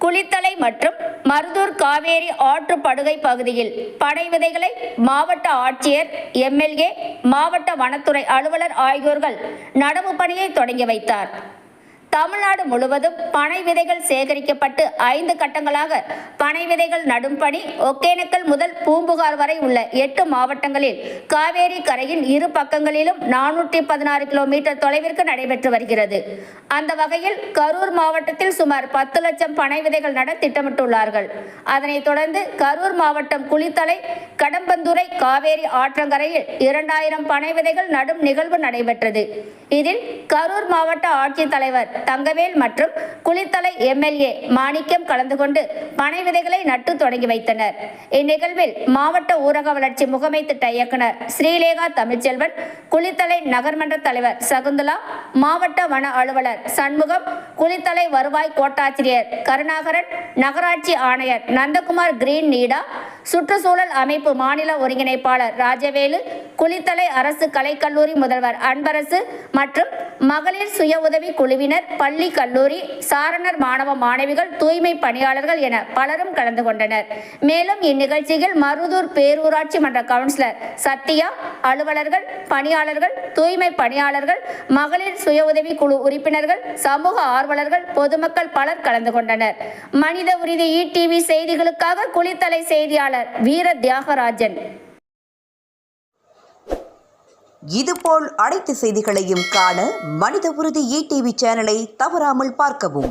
குளித்தலை மற்றும் மருதூர் காவேரி ஆற்று படுகை பகுதியில் பனை விதைகளை மாவட்ட ஆட்சியர், எம்எல்ஏ, மாவட்ட வனத்துறை அலுவலர் ஆகியோர்கள் நடவு பணியை தொடங்கி வைத்தார். தமிழ்நாடு முழுவதும் பனை விதைகள் சேகரிக்கப்பட்டு 5 கட்டங்களாக பனை விதைகள் நடும் பணி ஒகேனக்கல் முதல் பூம்புகார் வரை உள்ள 8 மாவட்டங்களில் காவேரி கரையின் இரு பக்கங்களிலும் 416 கிலோமீட்டர் தொலைவிற்கு நடைபெற்று வருகிறது. அந்த வகையில் கரூர் மாவட்டத்தில் சுமார் 10 லட்சம் பனை விதைகள் நட திட்டமிட்டுள்ளார்கள். அதனைத் தொடர்ந்து கரூர் மாவட்டம் குளித்தலை, கடம்பந்துறை காவேரி ஆற்றங்கரையில் 2000 பனை விதைகள் நடும் நிகழ்வு நடைபெற்றது. இதில் கரூர் மாவட்ட ஆட்சித்தலைவர் தங்கவேல் மற்றும் குளித்தலை எம்எல்ஏ மாணிக்கம் கலந்து கொண்டு பனை விதைகளை நட்டு தொடங்கி வைத்தனர். இந்நிகழ்வில் மாவட்ட ஊரக வளர்ச்சி முகமை திட்ட இயக்குனர் ஸ்ரீலேகா தமிழ்ச்செல்வன், குளித்தலை நகர்மன்ற தலைவர் சகுந்தலா, மாவட்ட வன அலுவலர் சண்முகம், குளித்தலை வருவாய் கோட்டாட்சியர் கருணாகரன், நகராட்சி ஆணையர் நந்தகுமார் கிரீன் நீடா, சுற்றுச்சூழல் அமைப்பு மாநில ஒருங்கிணைப்பாளர் ராஜவேலு, குளித்தலை அரசு கலைக்கல்லூரி முதல்வர் அன்பரசு மற்றும் மகளிர் சுய உதவி குழுவினர், பள்ளி கல்லூரி சாரணர் மாணவ மாணவிகள், தூய்மை பணியாளர்கள் என பலரும் கலந்து கொண்டனர். மேலும் இந்நிகழ்ச்சியில் மருதூர் பேரூராட்சி மன்ற கவுன்சிலர் சத்யா, அலுவலர்கள், பணியாளர்கள், தூய்மை பணியாளர்கள், மகளிர் சுய உதவி குழு உறுப்பினர்கள், சமூக ஆர்வலர்கள், பொதுமக்கள் பலர் கலந்து கொண்டனர். மனித உரிமை ETV செய்திகளுக்காக குளித்தலை செய்தியாளர் வீர தியாகராஜன். இதுபோல் அனைத்து செய்திகளையும் காண மனித உறுதி ETV சேனலை தவறாமல் பார்க்கவும்.